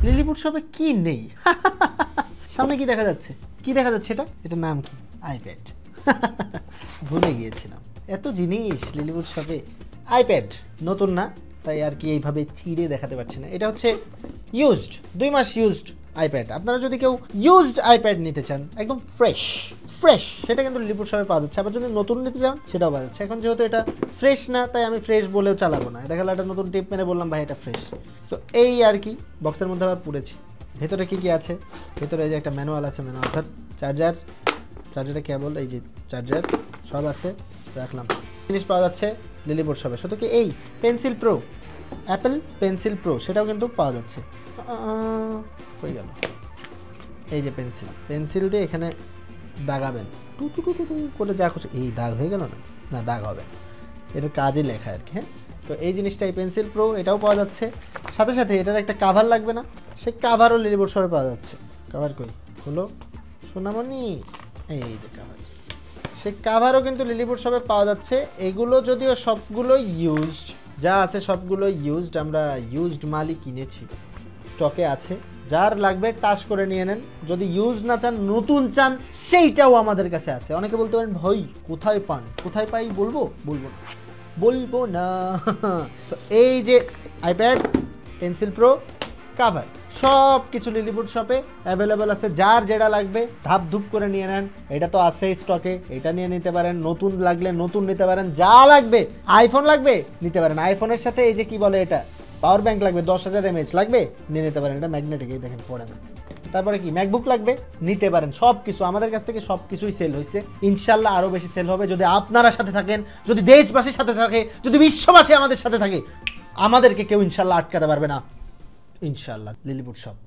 Lilliput শপে কি নেই? সামনে কি দেখা যাচ্ছে? কি দেখা যাচ্ছে এটা? এটার নাম কি? আইপ্যাড। ভুলে গিয়েছিলাম, এত জিনিস লিলিপুট শপে। আইপ্যাড নতুন না, তাই আর কি এইভাবে ছিঁড়ে দেখাতে পারছি না। এটা হচ্ছে ইউজড, 2 মাস ইউজড আইপ্যাড। আপনারা যদি কেউ ইউজড আইপ্যাড নিতে চান একদম ফ্রেশ, সেটা কিন্তু লিলিপুট শপে পাওয়া যাচ্ছে। আবার যদি নতুন নিতে চান সেটাও পাওয়া যাচ্ছে। এখন যেহেতু এটা ফ্রেশ না, তাই আমি ফ্রেশ বলেও চালাবো না। দেখা গেলো একটা নতুন টিপ মেরে বললাম ভাই এটা ফ্রেশ। সো এই আর কি, বক্সের মধ্যে আবার পুড়েছি। ভেতরে কি কি আছে? ভেতরে এই যে একটা ম্যানুয়াল আছে, ম্যানুয়াল অর্থাৎ চার্জারের কেবল, এই যে চার্জার সব আছে, রাখলাম। জিনিস পাওয়া যাচ্ছে লিলিপুট শপে। শুধু কি এই pencil pro, Apple pencil pro, সেটাও কিন্তু পাওয়া যাচ্ছে। হয়ে গেল, এই যে পেন্সিল দিয়ে এখানে দাগাবেন, টু টু টু টু করে যা খুশি। এই দাগ হয়ে গেল না? না, দাগ হবে, এটার কাজে লেখা আর কি। হ্যাঁ, তো এই জিনিসটা এই পেন্সিল প্রো, এটাও পাওয়া যাচ্ছে। সাথে সাথে এটার একটা কাভার লাগবে না? সে কাভারও লিলিপুট শপে পাওয়া যাচ্ছে। কাভার কই? হলো সোনামণি, এই যে কাভার, সে কাভারও কিন্তু লিলিপুট শপে পাওয়া যাচ্ছে। এগুলো যদিও সবগুলো ইউজড, যা আছে সবগুলো ইউজড। আমরা ইউজড মালই কিনেছি, স্টকে আছে। যার লাগবে টাচ করে নিয়ে নেন। যদি ইউজ না চান, নতুন চান, সেইটাও আমাদের কাছে আছে। অনেকে বলতে পারেন ভাই কোথায় পান, কোথায় পাই? বলবো না। তো এই যে আইপ্যাড, পেন্সিল প্রো, কাভার, সব কিছু লিলিপুট শপে অ্যাভেলেবেল আছে। যার যেটা লাগবে ধাপ ধুপ করে নিয়ে নেন। এটা তো আছেই স্টকে, এটা নিয়ে নিতে পারেন। নতুন লাগলে নতুন নিতে পারেন। যা লাগবে, আইফোন লাগবে নিতে পারেন। আইফোনের সাথে এই যে কি বলে এটা, পাওয়ার ব্যাংক লাগবে, 10,000 mAh লাগবে, নিয়ে নিতে পারেন। এটা ম্যাগনেটিক, এই দেখেন পড়ে না। তারপরে কি ম্যাকবুক লাগবে, নিতে পারেন। সব কিছু আমাদের কাছ থেকে সব কিছুই সেল হয়েছে। ইনশাল্লাহ আরও বেশি সেল হবে যদি আপনারা সাথে থাকেন, যদি দেশবাসীর সাথে থাকে, যদি বিশ্ববাসী আমাদের সাথে থাকে। আমাদেরকে কেউ ইনশাল্লাহ আটকাতে পারবে না, ইনশাল্লাহ। Lilliput shop.